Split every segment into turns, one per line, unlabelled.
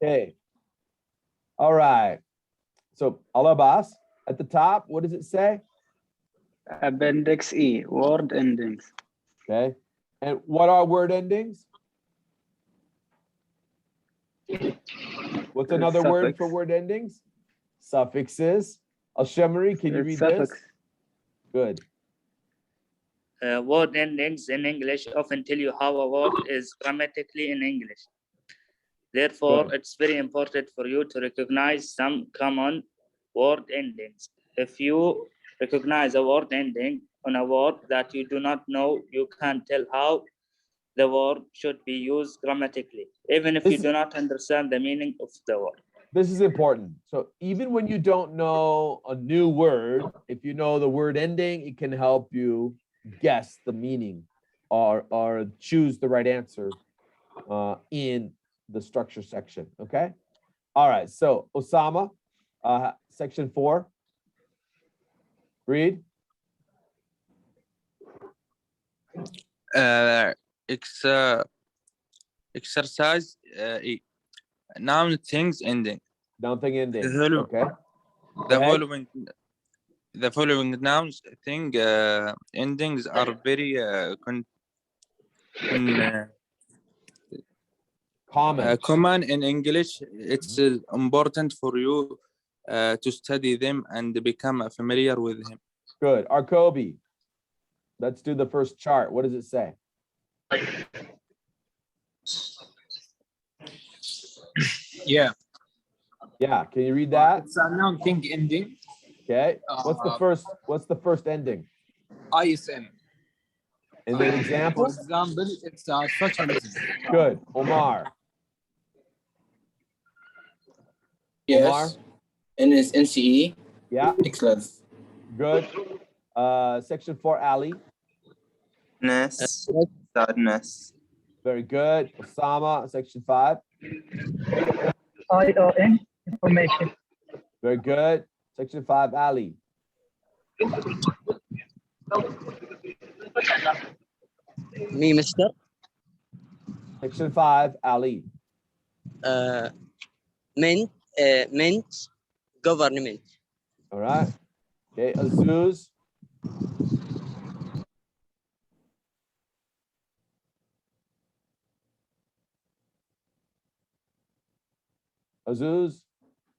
Okay. All right. So Alabas, at the top, what does it say?
Appendix E, word endings.
Okay. And what are word endings? What's another word
Suffix.
for word endings? Suffixes. Al-Shamari, can you read
Suffix.
this? Good.
Word endings in English often tell you how a word is grammatically in English. Therefore,
Good.
it's very important for you to recognize some common word endings. If you recognize a word ending on a word that you do not know, you can tell how the word should be used grammatically, even if you do not understand the meaning of the word.
This is important. So even when you don't know a new word, if you know the word ending, it can help you guess the meaning or choose the right answer in the structure section. Okay. All right. So Osama, section 4. Read.
Exercise E. Noun things ending.
Noun thing ending. Okay.
The following nouns thing endings are very common in English. It's important for you to study them and become familiar with them.
Good. Arkobi, let's do the first chart. What does it say?
Yeah.
Yeah. Can you read that?
It's a noun thing ending.
Okay. What's the first ending?
ISM.
And then example?
For example, it's socialism.
Good. Omar.
Yes.
Omar?
And it's NCE.
Yeah.
Excellent.
Good. Section 4, Ali.
Sadness.
Very good. Osama, section 5.
ION, information.
Very good. Section 5, Ali.
Me, Mister.
Section 5, Ali.
Mint, government.
All right. Okay, Azuz. Azuz,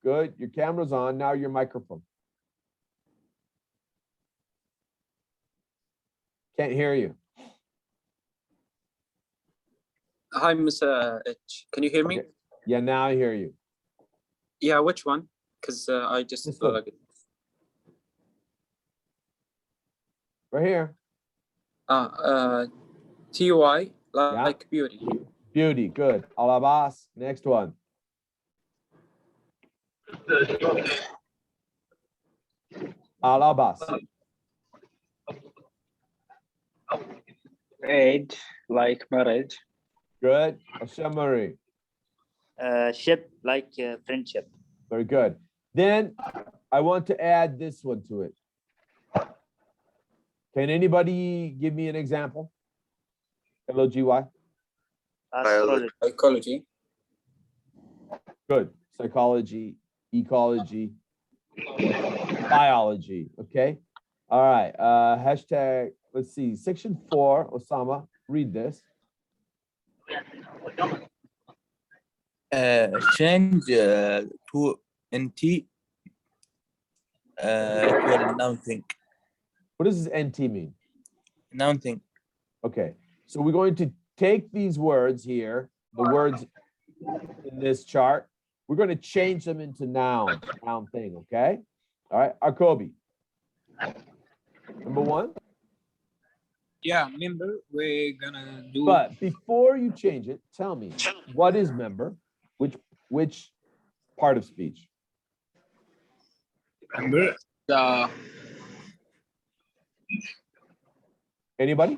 good. Your camera's on. Now your microphone. Can't hear you.
Hi, Mr. H. Can you hear me?
Okay. Yeah, now I hear you.
Yeah, which one? Because I just
right here.
TUI, like beauty.
Beauty, good. Alabas, next one. Alabas.
Age, like marriage.
Good. Ashamari.
Ship, like friendship.
Very good. Then I want to add this one to it. Can anybody give me an example? LOGY.
Psychology.
Good. Psychology, ecology, biology. Okay. All right. Hashtag, let's see, section 4, Osama, read this.
Change to NT to a noun thing.
What does this NT mean?
Noun thing.
Okay. So we're going to take these words here, the words in this chart, we're going to change them into noun thing, okay? All right, Arkobi. Number 1.
Yeah, member, we're gonna do.
But before you change it, tell me, what is member? Which part of speech?
Member,
Anybody?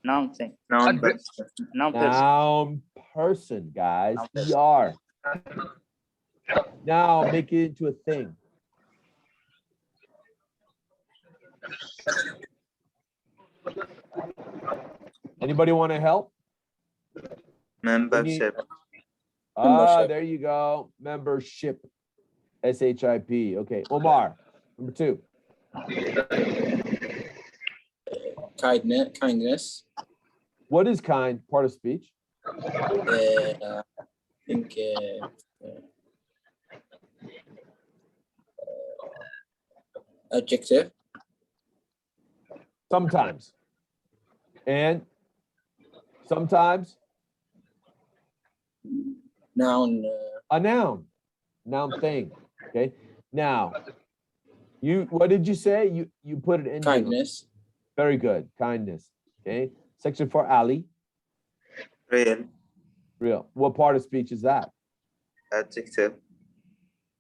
Noun thing.
Noun
person, guys. ER. Now make it into a thing. Anybody want to help?
Membership.
Membership.
there you go. Membership. S-H-I-P. Okay. Omar, number 2.
Kindness.
What is kind? Part of speech?
I think adjective.
Sometimes. And sometimes
Noun.
a noun. Noun thing. Okay. Now, what did you say? You put it in.
Kindness.
Very good. Kindness. Okay. Section 4, Ali.
Real.
Real. What part of speech is that?
Adjective.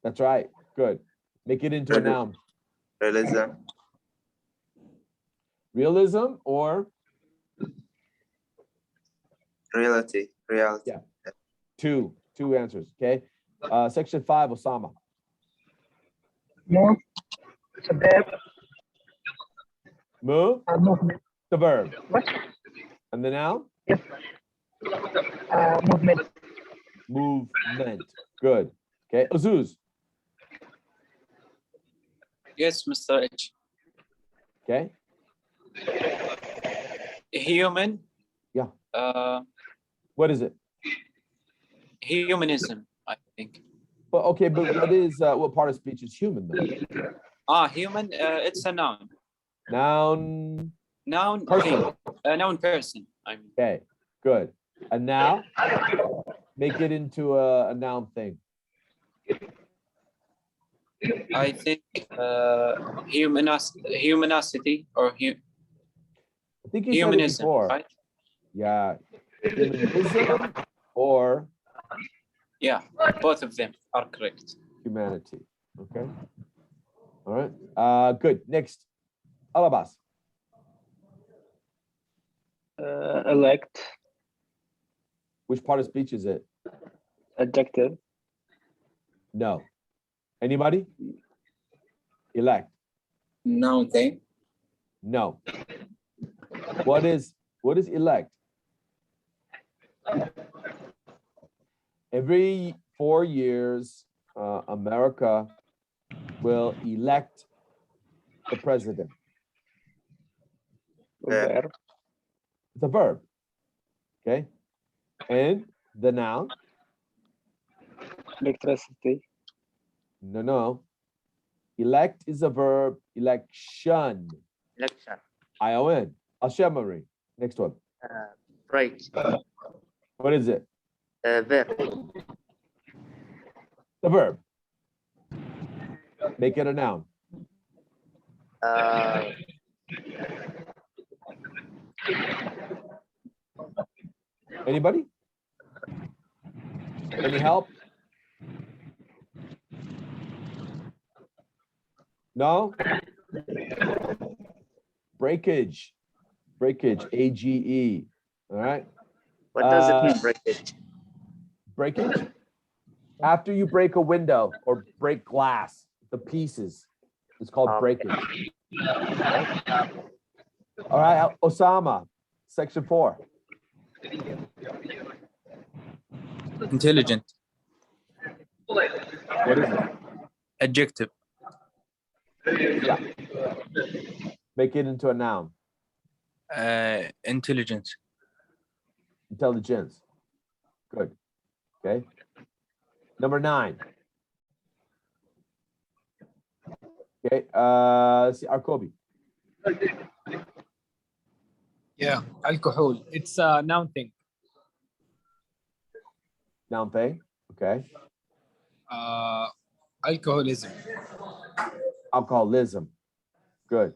That's right. Good. Make it into a noun.
Realism.
Realism or
Reality.
Yeah. two answers. Okay. Section 5, Osama.
Move. It's a verb.
Move.
Movement.
The verb.
What?
And the noun?
Yes. Movement.
Movement. Good. Okay. Azuz.
Yes, Mr. H.
Okay.
Human.
Yeah.
What
is it?
Humanism, I think.
But okay, but what part of speech is human though?
Human. It's a noun.
Noun.
Noun.
Person.
A noun person. I mean.
Okay. Good. And now make it into a noun thing.
I think humanicity or
I think you said it
humanism,
before.
right?
Yeah. Humanism or
Yeah, both of them are correct.
humanity. Okay. All right. Good. Next. Alabas.
Elect.
Which part of speech is it?
Adjective.
No. Anybody? Elect.
Noun thing.
No. What is elect? Every 4 years, America will elect the president.
Verb.
It's a verb. Okay. And the noun?
Electricity.
No. Elect is a verb. Election.
Election.
I-O-N. Al-Shamari. Next one.
Break.
What is it?
Verb.
The verb. Make it a noun. Anybody? Any help? No? Breakage. Breakage. A-G-E. All right.
What does it mean, breakage?
Breakage? After you break a window or break glass, the pieces. It's called breakage. All right, Osama, section 4.
Intelligent.
What is it?
Adjective.
Yeah. Make it into a noun.
Intelligence.
Intelligence. Good. Okay. Number 9. Okay. Let's see, Arkobi.
Yeah, alcohol. It's a noun thing.
Noun thing. Okay.
Alcoholism.
Alcoholism. Good.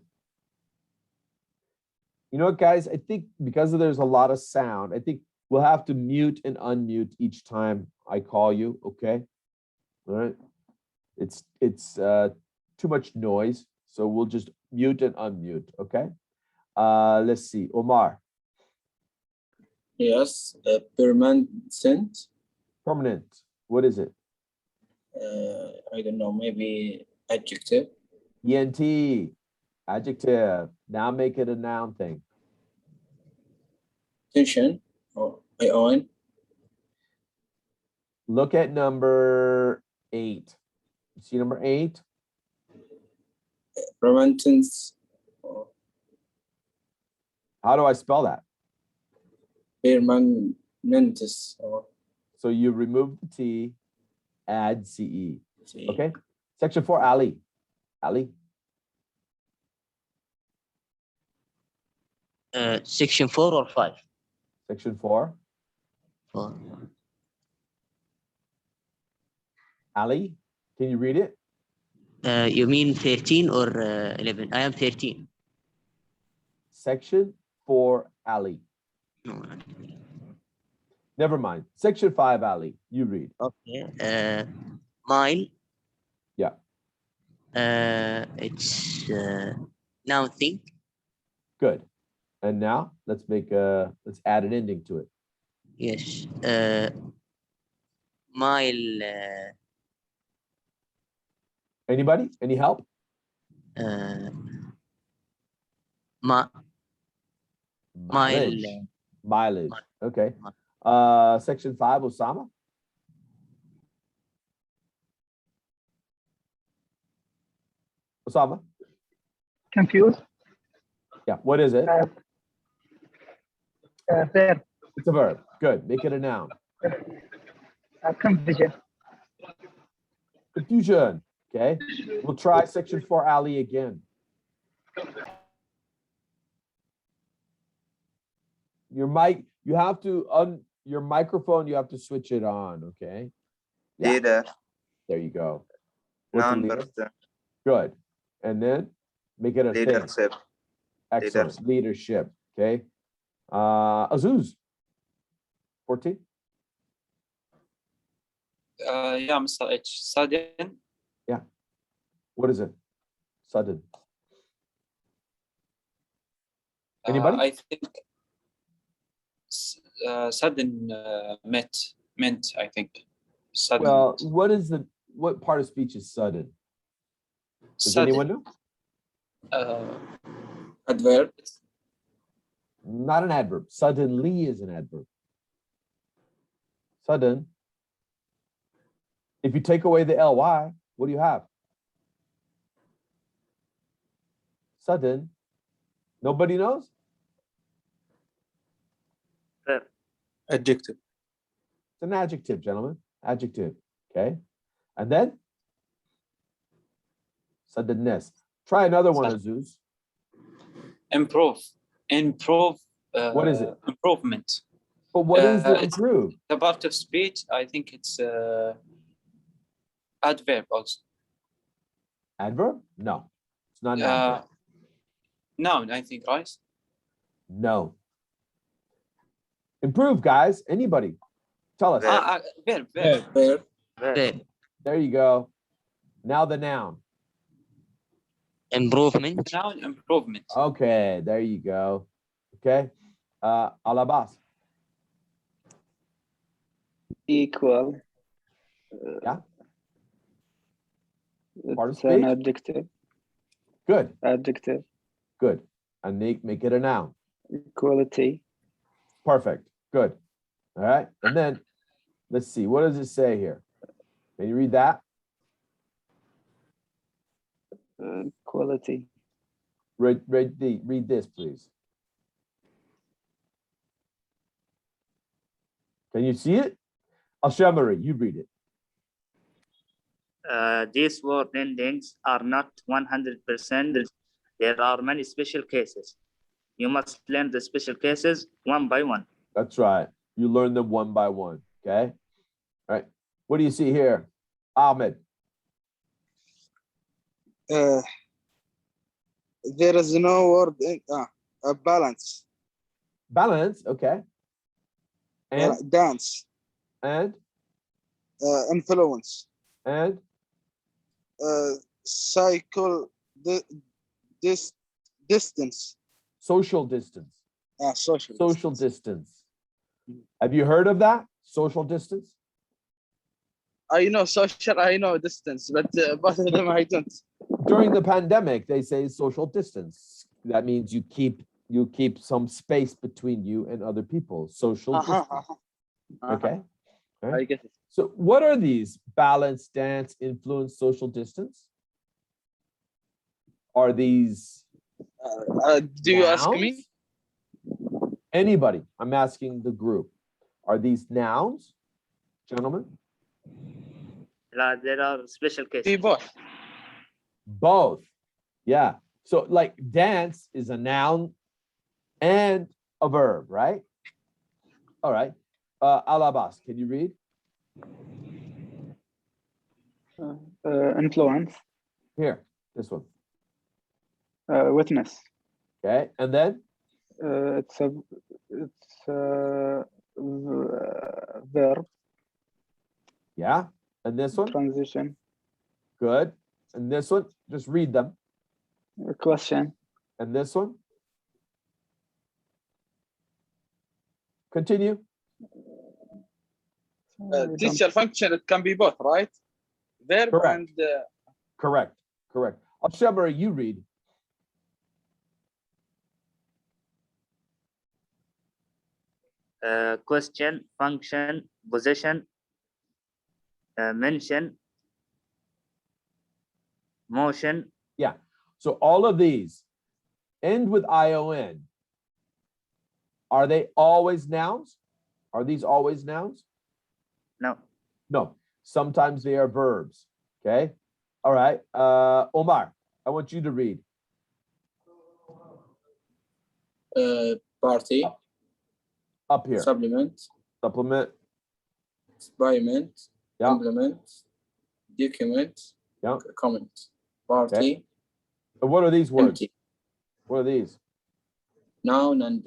You know what, guys? I think because there's a lot of sound, I think we'll have to mute and unmute each time I call you. Okay. All right. It's too much noise, so we'll just mute and unmute. Okay. Let's see, Omar.
Yes. Permanent.
Permanent. What is it?
I don't know. Maybe adjective.
ENT. Adjective. Now make it a noun thing.
Tension. Or I-O-N.
Look at number 8. You see number 8?
Permanence.
How do I spell that?
Permanentes.
So you remove the T, add CE. Okay. Section 4, Ali. Ali.
Section 4 or 5?
Section 4.
4.
Ali, can you read it?
You mean 13 or 11? I am 13.
Section 4, Ali.
No.
Never mind. Section 5, Ali. You read.
Okay. Mile.
Yeah.
It's noun thing.
Good. And now let's add an ending to it.
Yes. Mile.
Anybody? Any help?
Mile.
Mileage. Okay. Section 5, Osama. Osama.
Confused.
Yeah. What is it?
Verb.
It's a verb. Good. Make it a noun.
Confusion.
Confusion. Okay. We'll try section 4, Ali, again. Your mic, you have to your microphone, you have to switch it on, okay? Yeah.
Leader.
There you go. What's a
Noun
leader?
person.
Good. And then make it a thing.
Leadership.
Excellent. Leadership. Okay. Azuz. 14.
Yeah, Mr. H. Sudden.
What is it? Sudden. Anybody?
I think sudden meant, I think. Sudden.
Well, what part of speech is sudden? Does
Sudden.
anyone know?
Adverb.
Not an adverb. Suddenly is an adverb. Sudden. If you take away the ly, what do you have? Sudden. Nobody knows?
Adjective.
It's an adjective, gentlemen. Adjective. Okay. And then suddenness. Try another one, Azuz.
Improve.
What is it?
Improvement.
But what is the
it's
improve?
the part of speech, I think it's adverb also.
Adverb? No. It's not an adverb.
Noun, I think, right?
No. Improve, guys. Anybody? Tell us.
Verb.
Verb.
There you go. Now the noun.
Improvement.
Noun, improvement.
Okay, there you go. Okay. Alabas.
Equal.
Yeah. Part of
It's an
speech?
adjective.
Good.
Adjective.
Good. And make it a noun.
Equality.
Perfect. Good. All right. And then let's see. What does it say here? Can you read that?
Quality.
Read this, please. Can you see it? Al-Shamari, you read it.
These word endings are not 100%. There are many special cases. You must learn the special cases one by one.
That's right. You learn them one by one. Okay. All right. What do you see here? Ahmed.
There is no word in balance.
Balance. Okay. And
dance.
And
influence.
and
cycle distance.
social distance.
Social
distance. Have you heard of that? Social distance?
I know social, I know distance, but both of them I don't.
During the pandemic, they say social distance. That means you keep some space between you and other people. Social distance. Okay. Okay.
I get it.
So what are these? Balance, dance, influence, social distance? Are these
Do you ask me?
nouns? Anybody? I'm asking the group. Are these nouns, gentlemen?
There are special
Be
cases.
both.
Both. Yeah. So like dance is a noun and a verb, right? All right. Al-Abbas, can you read?
Influence.
Here, this one.
Witness.
Okay. And then
It's a verb.
yeah. And this one.
Transition.
Good. And this one, just read them.
Question.
And this one. Continue.
Teacher function, it can be both, right? Verb
Correct.
and
Correct. Correct. Al-Shabra, you read.
Question, function, possession, mention, motion.
Yeah. So all of these end with ION. Are they always nouns? Are these always nouns?
No.
No. Sometimes they are verbs. Okay. All right. Omar, I want you to read.
Party,
Up here.
supplement,
Supplement.
experiment,
Yeah.
implement, document,
Yeah.
comment. Party,
And what are these words?
empty,
What are these?
noun and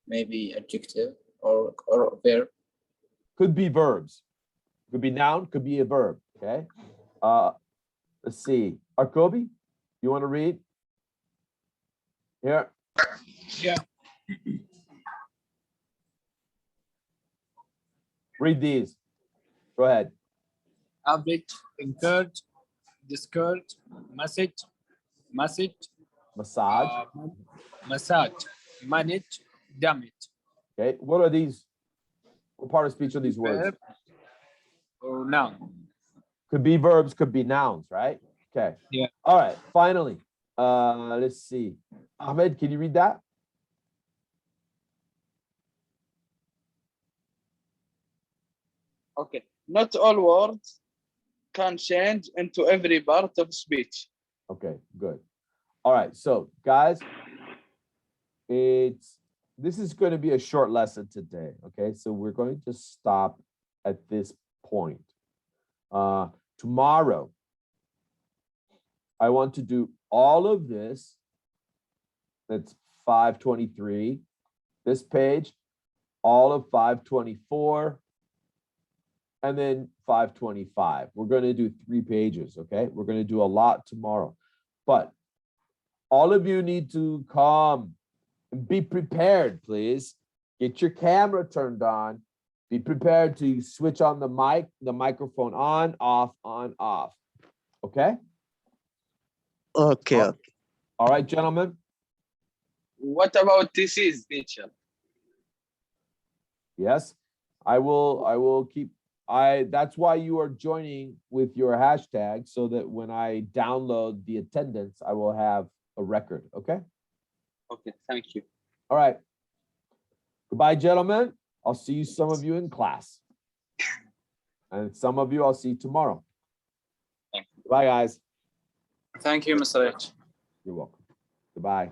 maybe adjective or verb.
Could be verbs. Could be noun, could be a verb. Okay. Let's see. Arkobi, you want to read? Here.
Yeah.
Read these. Go ahead.
Average, encourage, discourage, message,
Massage.
massage, manage, damage.
Okay. What are these? What part of speech are these words?
Verb or noun.
Could be verbs, could be nouns, right? Okay.
Yeah.
All right. Finally, let's see. Ahmed, can you read that?
okay. Not all words can change into every part of speech.
Okay, good. All right. So, guys, this is going to be a short lesson today. Okay, so we're going to stop at this point. Tomorrow, I want to do all of this. That's 523. This page, all of 524, and then 525. We're going to do 3 pages. Okay, we're going to do a lot tomorrow, but all of you need to come and be prepared, please. Get your camera turned on. Be prepared to switch on the microphone on, off, off. Okay?
Okay.
Oh. All right, gentlemen.
What about TCs, teacher?
Yes, I will keep. That's why you are joining with your hashtag, so that when I download the attendance, I will have a record. Okay?
Okay, thank you.
All right. Goodbye, gentlemen. I'll see some of you in class. And some of you I'll see tomorrow.
Thank you.
Bye, guys.
Thank you, Mr. H.
You're welcome. Goodbye.